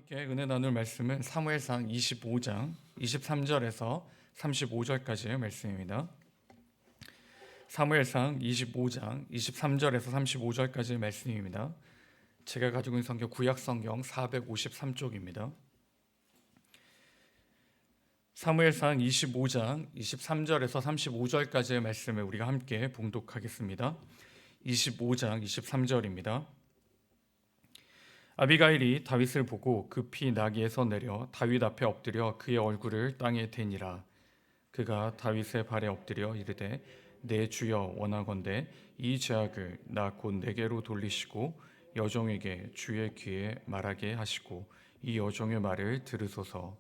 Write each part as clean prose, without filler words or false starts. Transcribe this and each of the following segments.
함께 은혜 나눌 말씀은 사무엘상 25장 23절에서 35절까지의 말씀입니다. 사무엘상 25장 23절에서 35절까지의 말씀입니다. 제가 가지고 있는 성경 구약성경 453쪽입니다. 사무엘상 25장 23절에서 35절까지의 말씀을 우리가 함께 봉독하겠습니다. 25장 23절입니다. 아비가일이 다윗을 보고 급히 나귀에서 내려 다윗 앞에 엎드려 그의 얼굴을 땅에 대니라. 그가 다윗의 발에 엎드려 이르되 내 주여 원하건대 이 죄악을 나 곧 내게로 돌리시고 여종에게 주의 귀에 말하게 하시고 이 여종의 말을 들으소서.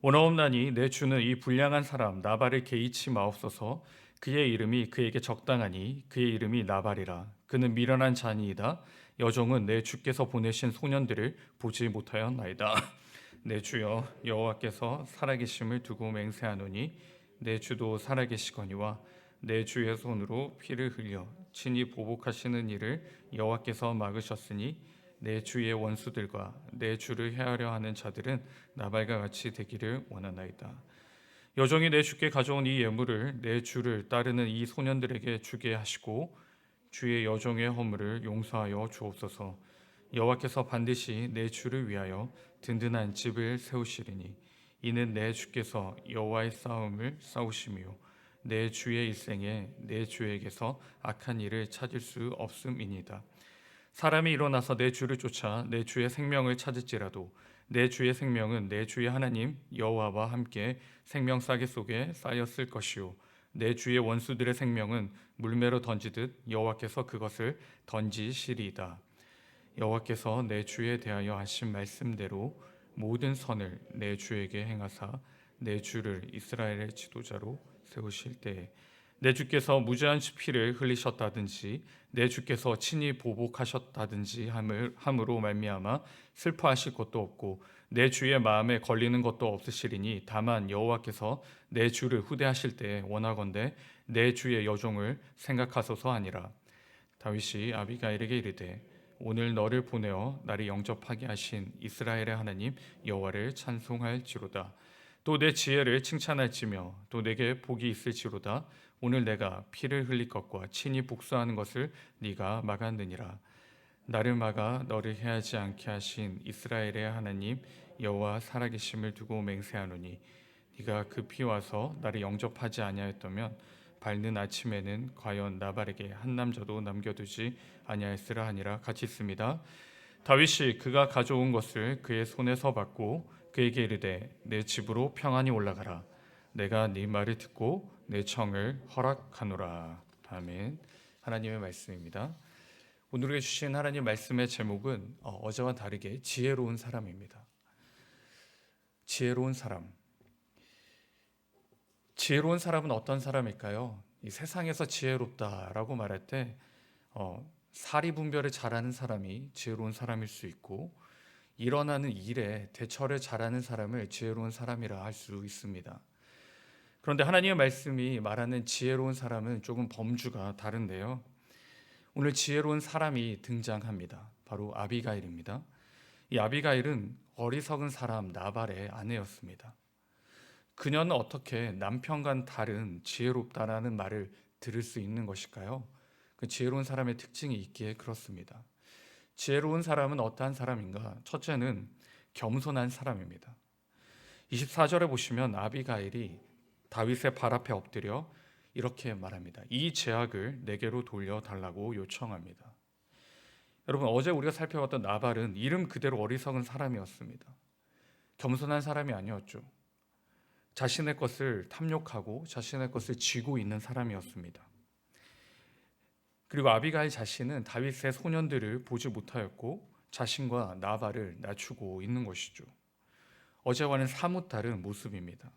원하옵나니 내 주는 이 불량한 사람 나발을 개의치 마옵소서. 그의 이름이 그에게 적당하니 그의 이름이 나발이라. 그는 미련한 자니이다. 여종은 내 주께서 보내신 소년들을 보지 못하였나이다. 내 주여 여호와께서 살아계심을 두고 맹세하노니 내 주도 살아계시거니와 내 주의 손으로 피를 흘려 친히 보복하시는 일을 여호와께서 막으셨으니 내 주의 원수들과 내 주를 해하려 하는 자들은 나발과 같이 되기를 원하나이다. 여종이 내 주께 가져온 이 예물을 내 주를 따르는 이 소년들에게 주게 하시고 주의 여종의 허물을 용서하여 주옵소서. 여호와께서 반드시 내 주를 위하여 든든한 집을 세우시리니 이는 내 주께서 여호와의 싸움을 싸우시며 내 주의 일생에 내 주에게서 악한 일을 찾을 수 없음이니이다. 사람이 일어나서 내 주를 쫓아 내 주의 생명을 찾을지라도 내 주의 생명은 내 주의 하나님 여호와와 함께 생명싸개 속에 쌓였을 것이요 내 주의 원수들의 생명은 물매로 던지듯 여호와께서 그것을 던지시리이다. 여호와께서 내 주에 대하여 하신 말씀대로 모든 선을 내 주에게 행하사 내 주를 이스라엘의 지도자로 세우실 때에 내 주께서 무죄한 피를 흘리셨다든지 내 주께서 친히 보복하셨다든지 함으로 말미암아 슬퍼하실 것도 없고 내 주의 마음에 걸리는 것도 없으시리니 다만 여호와께서 내 주를 후대하실 때 원하건대 내 주의 여종을 생각하소서 하니라. 다윗이 아비가일에게 이르되 오늘 너를 보내어 나를 영접하게 하신 이스라엘의 하나님 여호와를 찬송할지로다. 또 내 지혜를 칭찬할지며 또 내게 복이 있을지로다. 오늘 내가 피를 흘릴 것과 친히 복수하는 것을 네가 막았느니라. 나를 막아 너를 해하지 않게 하신 이스라엘의 하나님 여호와 살아계심을 두고 맹세하노니 네가 급히 와서 나를 영접하지 아니하였다면 밝는 아침에는 과연 나발에게 한 남자도 남겨두지 아니하였으라 하니라. 같이 있습니다. 다윗이 그가 가져온 것을 그의 손에서 받고 그에게 이르되 내 집으로 평안히 올라가라. 내가 네 말을 듣고 내 청을 허락하노라. 아멘. 하나님의 말씀입니다. 오늘 주신 하나님 말씀의 제목은 어제와 다르게 지혜로운 사람입니다. 지혜로운 사람. 지혜로운 사람은 어떤 사람일까요? 이 세상에서 지혜롭다라고 말할 때 사리분별을 잘하는 사람이 지혜로운 사람일 수 있고 일어나는 일에 대처를 잘하는 사람을 지혜로운 사람이라 할 수 있습니다. 그런데 하나님의 말씀이 말하는 지혜로운 사람은 조금 범주가 다른데요. 오늘 지혜로운 사람이 등장합니다. 바로 아비가일입니다. 이 아비가일은 어리석은 사람 나발의 아내였습니다. 그녀는 어떻게 남편과는 다른 지혜롭다라는 말을 들을 수 있는 것일까요? 그 지혜로운 사람의 특징이 있기에 그렇습니다. 지혜로운 사람은 어떠한 사람인가? 첫째는 겸손한 사람입니다. 24절에 보시면 아비가일이 다윗의 발 앞에 엎드려 이렇게 말합니다. 이 죄악을 내게로 돌려달라고 요청합니다. 여러분, 어제 우리가 살펴봤던 나발은 이름 그대로 어리석은 사람이었습니다. 겸손한 사람이 아니었죠. 자신의 것을 탐욕하고 자신의 것을 쥐고 있는 사람이었습니다. 그리고 아비가일 자신은 다윗의 소년들을 보지 못하였고 자신과 나발을 낮추고 있는 것이죠. 어제와는 사뭇 다른 모습입니다.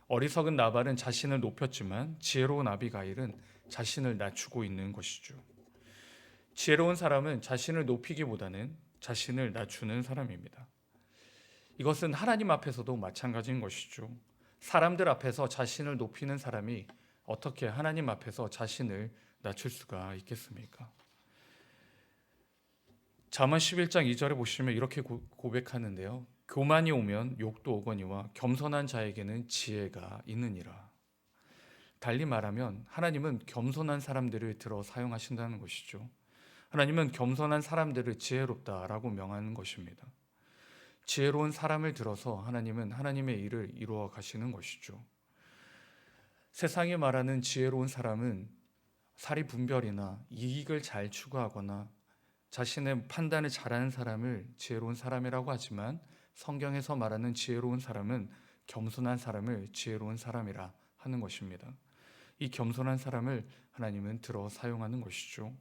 어리석은 나발은 자신을 높였지만 지혜로운 아비가일은 자신을 낮추고 있는 것이죠. 지혜로운 사람은 자신을 높이기보다는 자신을 낮추는 사람입니다. 이것은 하나님 앞에서도 마찬가지인 것이죠. 사람들 앞에서 자신을 높이는 사람이 어떻게 하나님 앞에서 자신을 낮출 수가 있겠습니까? 잠언 11장 2절에 보시면 이렇게 고백하는데요. 교만이 오면 욕도 오거니와 겸손한 자에게는 지혜가 있느니라. 달리 말하면 하나님은 겸손한 사람들을 들어 사용하신다는 것이죠. 하나님은 겸손한 사람들을 지혜롭다라고 명하는 것입니다. 지혜로운 사람을 들어서 하나님은 하나님의 일을 이루어 가시는 것이죠. 세상이 말하는 지혜로운 사람은 사리분별이나 이익을 잘 추구하거나 자신의 판단을 잘하는 사람을 지혜로운 사람이라고 하지만, 성경에서 말하는 지혜로운 사람은 겸손한 사람을 지혜로운 사람이라 하는 것입니다. 이 겸손한 사람을 하나님은 들어 사용하는 것이죠.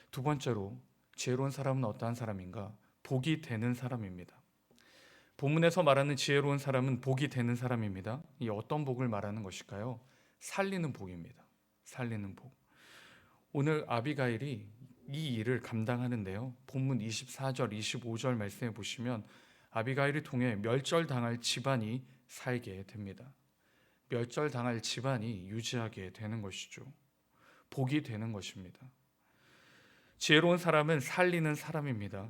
두 번째로, 지혜로운 사람은 어떠한 사람인가? 복이 되는 사람입니다. 본문에서 말하는 지혜로운 사람은 복이 되는 사람입니다. 이 어떤 복을 말하는 것일까요? 살리는 복입니다. 살리는 복. 오늘 아비가일이 이 일을 감당하는데요. 본문 24절, 25절 말씀해 보시면 아비가일을 통해 멸절당할 집안이 살게 됩니다. 멸절당할 집안이 유지하게 되는 것이죠. 복이 되는 것입니다. 지혜로운 사람은 살리는 사람입니다.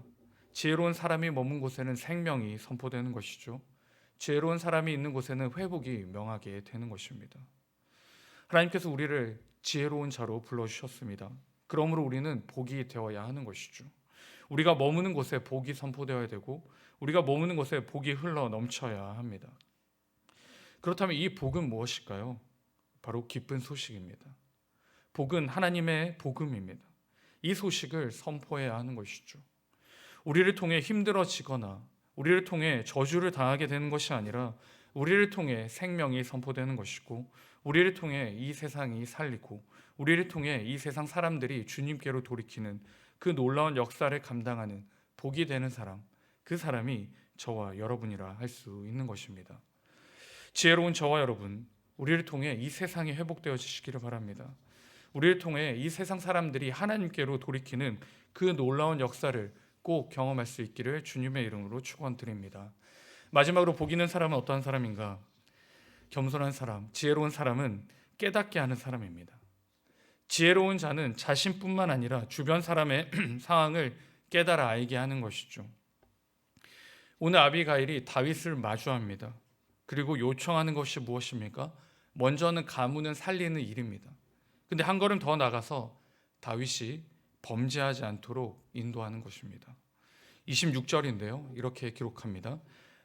지혜로운 사람이 머문 곳에는 생명이 선포되는 것이죠. 지혜로운 사람이 있는 곳에는 회복이 명하게 되는 것입니다. 하나님께서 우리를 지혜로운 자로 불러주셨습니다. 그러므로 우리는 복이 되어야 하는 것이죠. 우리가 머무는 곳에 복이 선포되어야 되고, 우리가 머무는 곳에 복이 흘러 넘쳐야 합니다. 그렇다면 이 복은 무엇일까요? 바로 기쁜 소식입니다. 복은 하나님의 복음입니다. 이 소식을 선포해야 하는 것이죠. 우리를 통해 힘들어지거나 우리를 통해 저주를 당하게 되는 것이 아니라 우리를 통해 생명이 선포되는 것이고, 우리를 통해 이 세상이 살리고, 우리를 통해 이 세상 사람들이 주님께로 돌이키는 그 놀라운 역사를 감당하는 복이 되는 사람, 그 사람이 저와 여러분이라 할 수 있는 것입니다. 지혜로운 저와 여러분, 우리를 통해 이 세상이 회복되어지시기를 바랍니다. 우리를 통해 이 세상 사람들이 하나님께로 돌이키는 그 놀라운 역사를 꼭 경험할 수 있기를 주님의 이름으로 축원드립니다. 마지막으로 복 있는 사람은 어떠한 사람인가? 겸손한 사람, 지혜로운 사람은 깨닫게 하는 사람입니다. 지혜로운 자는 자신뿐만 아니라 주변 사람의 상황을 깨달아 알게 하는 것이죠. 오늘 아비가일이 다윗을 마주합니다. 그리고 요청하는 것이 무엇입니까? 먼저는 가문은 살리는 일입니다. 근데 한 걸음 더 나가서 다윗이 범죄하지 않도록 인도하는 것입니다. 26절인데요. 이렇게 기록합니다.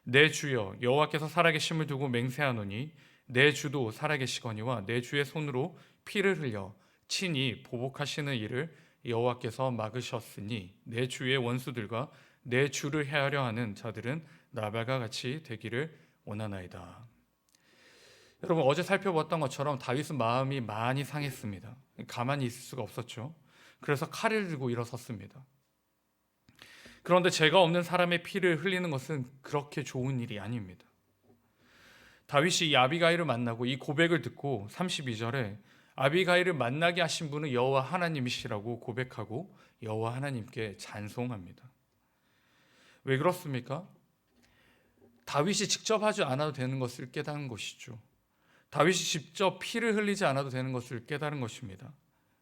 내 주여 여호와께서 살아계심을 두고 맹세하노니 내 주도 살아계시거니와 내 주의 손으로 피를 흘려 친히 보복하시는 일을 여호와께서 막으셨으니 내 주의 원수들과 내 주를 해하려 하는 자들은 나발과 같이 되기를 원하나이다. 여러분, 어제 살펴봤던 것처럼 다윗은 마음이 많이 상했습니다. 가만히 있을 수가 없었죠. 그래서 칼을 들고 일어섰습니다. 그런데 죄가 없는 사람의 피를 흘리는 것은 그렇게 좋은 일이 아닙니다. 다윗이 이 아비가일을 만나고 이 고백을 듣고 32절에 아비가일을 만나게 하신 분은 여호와 하나님이시라고 고백하고 여호와 하나님께 찬송합니다. 왜 그렇습니까? 다윗이 직접 하지 않아도 되는 것을 깨달은 것이죠. 다윗이 직접 피를 흘리지 않아도 되는 것을 깨달은 것입니다.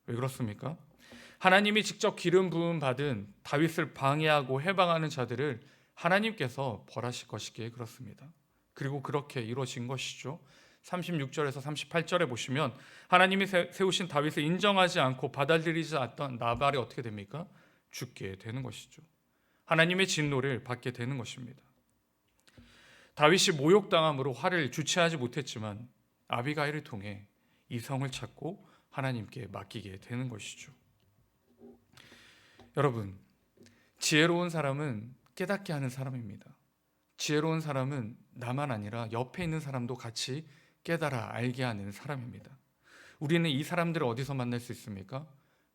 왜 그렇습니까? 하나님이 직접 기름 부음 받은 다윗을 방해하고 해방하는 자들을 하나님께서 벌하실 것이기에 그렇습니다. 그리고 그렇게 이루어진 것이죠. 36절에서 38절에 보시면 하나님이 세우신 다윗을 인정하지 않고 받아들이지 않았던 나발이 어떻게 됩니까? 죽게 되는 것이죠. 하나님의 진노를 받게 되는 것입니다. 다윗이 모욕당함으로 화를 주체하지 못했지만 아비가일을 통해 이성을 찾고 하나님께 맡기게 되는 것이죠. 여러분, 지혜로운 사람은 깨닫게 하는 사람입니다. 지혜로운 사람은 나만 아니라 옆에 있는 사람도 같이 깨달아 알게 하는 사람입니다. 우리는 이 사람들을 어디서 만날 수 있습니까?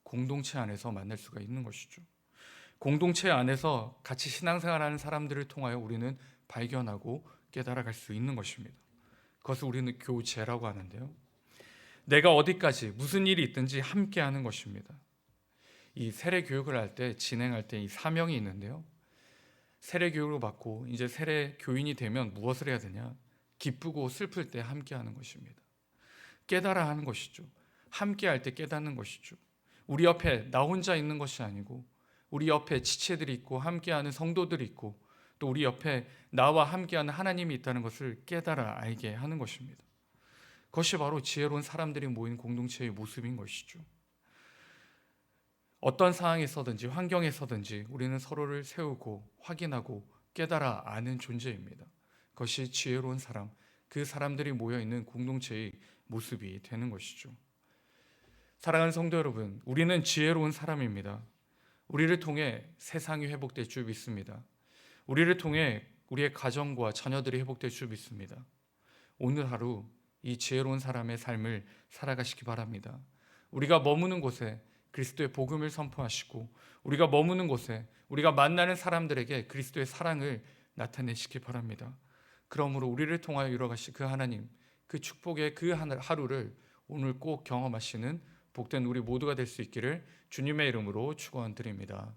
공동체 안에서 만날 수가 있는 것이죠. 공동체 안에서 같이 신앙생활하는 사람들을 통하여 우리는 발견하고 깨달아갈 수 있는 것입니다. 그것을 우리는 교제라고 하는데요. 내가 어디까지 무슨 일이 있든지 함께 하는 것입니다. 이 세례 교육을 할 때 진행할 때 이 사명이 있는데요. 세례 교육을 받고 이제 세례 교인이 되면 무엇을 해야 되냐? 기쁘고 슬플 때 함께 하는 것입니다. 깨달아 하는 것이죠. 함께 할 때 깨닫는 것이죠. 우리 옆에 나 혼자 있는 것이 아니고 우리 옆에 지체들이 있고 함께하는 성도들이 있고 또 우리 옆에 나와 함께하는 하나님이 있다는 것을 깨달아 알게 하는 것입니다. 그것이 바로 지혜로운 사람들이 모인 공동체의 모습인 것이죠. 어떤 상황에서든지 환경에서든지 우리는 서로를 세우고 확인하고 깨달아 아는 존재입니다. 그것이 지혜로운 사람, 그 사람들이 모여있는 공동체의 모습이 되는 것이죠. 사랑하는 성도 여러분, 우리는 지혜로운 사람입니다. 우리를 통해 세상이 회복될 줄 믿습니다. 우리를 통해 우리의 가정과 자녀들이 회복될 줄 믿습니다. 오늘 하루 이 지혜로운 사람의 삶을 살아가시기 바랍니다. 우리가 머무는 곳에 그리스도의 복음을 선포하시고 우리가 머무는 곳에 우리가 만나는 사람들에게 그리스도의 사랑을 나타내시기 바랍니다. 그러므로 우리를 통하여 이뤄가실 그 하나님, 그 축복의 그 하루를 오늘 꼭 경험하시는 복된 우리 모두가 될 수 있기를 주님의 이름으로 축원드립니다.